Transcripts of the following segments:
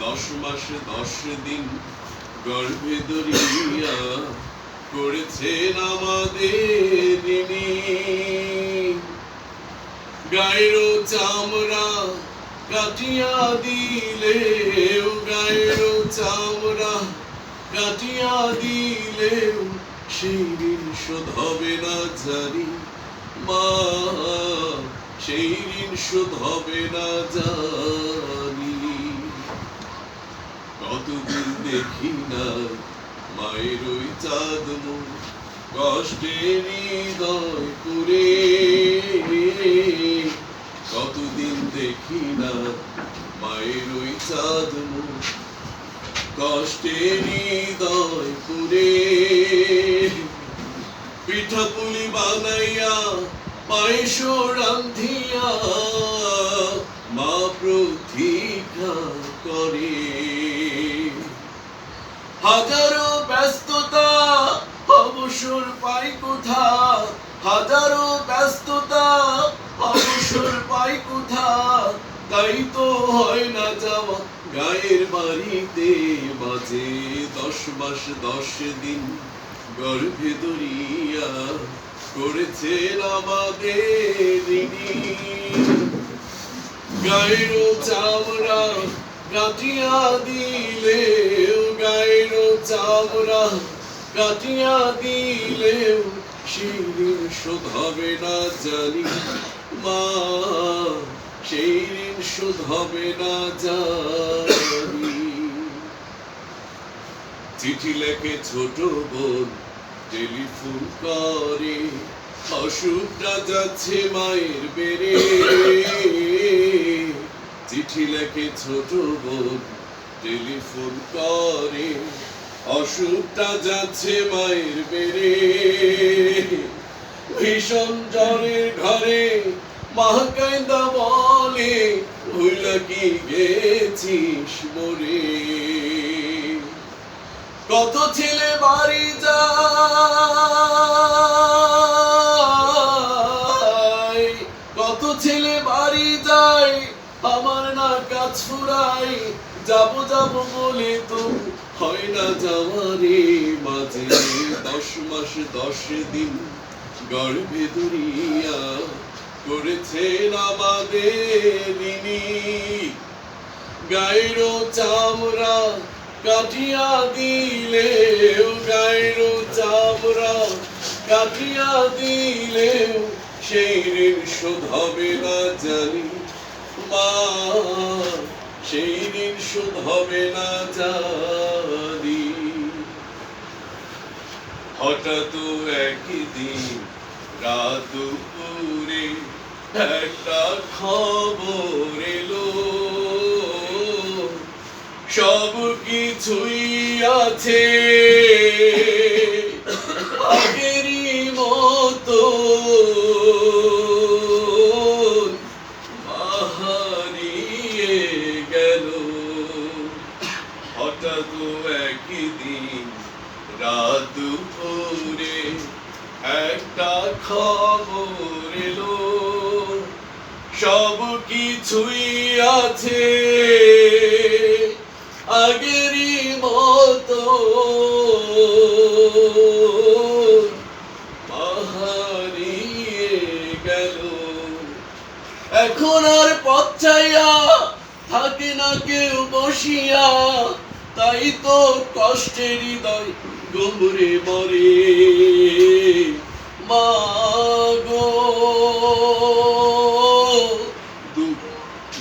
10 মাস 10 দিন গর্ভে ধরিয়া করেছেন আমাদের ঋণী। গায়ের চামড়া কাটিয়া দিলেও, গায়ের চামড়া কাটিয়া দিলেও সেই ঋণ শোধ হবে না জানি মা, সেই ঋণ শোধ হবে না জানি। কতদিন দেখি না মায়ের ওই চাঁদ মুখ, কষ্টের হৃদয় পুরে। কতদিন দেখি না মায়ের ওই চাঁদ মুখ, কষ্টের হৃদয় পুরে। পিঠা পুলি বানাইয়া পায়েস রান্ধিয়া মা প্রতীক্ষা করে। হাজারো ব্যস্ততা অবসর পাই কোথা, হাজারো ব্যস্ততা অবসর পাই কোথা, তাই তো হয় না যাওয়া গায়ের বাড়িতে। মাঝে 10 মাস 10 দিন গর্ভে ধরিয়া করেছেন আমাদের ঋণী। গায়ের চামড়া কাটিয়া দিলেও, গায়ের চামড়া কাটিয়া দিলেও সেই ঋণ শোধ হবে না জানি মা, সেই ঋণ শোধ হবে না জানি। চিঠি লেখে ছোট বোন টেলিফোন করে, অসুখটা যাচ্ছে মায়ের বেড়ে। চিঠি লেখে ছোট বোন টেলিফোন করে, অসুখটা যাচ্ছে মায়ের বেড়ে। ভীষণ জ্বরের ঘরে মা কাঁদা বলে, ভুলা কি গেছিস মোরে। কত ছেলে বাড়ি যায়, কত ছেলে বাড়ি যায়, আমার না কাজ ফুরাই। যাব যাব বলে তো হয় না যাওয়ারে। মাঝে 10 মাস 10 দিন গর্ভে ধরিয়া করেছেন আমাদের ঋণী। গায়ের চামড়া কাটিয়া দিলেও, গায়ের চামড়া কাটিয়া দিলেও সেই ঋণ শোধ হবে না জানি মা, সেই ঋণ শোধ হবে না জানি। হঠাৎ একদিন রাত দুপুরে একটা খবর এলো, সব কিছুই আছে আগেরই মতো। মা হারিয়ে গেল। হঠাৎ একদিন রাত দুপুরে একটা খবর এলো, সব কিছুই আছে আগেরই মতো। মা হারিয়ে গেল। এখন আর পথ চাইয়া থাকে না কেউ বসিয়া, তাই তো কষ্টের হৃদয় গম্বুরে মরে। মা গো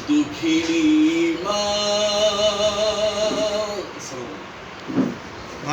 দুঃখিনী মা।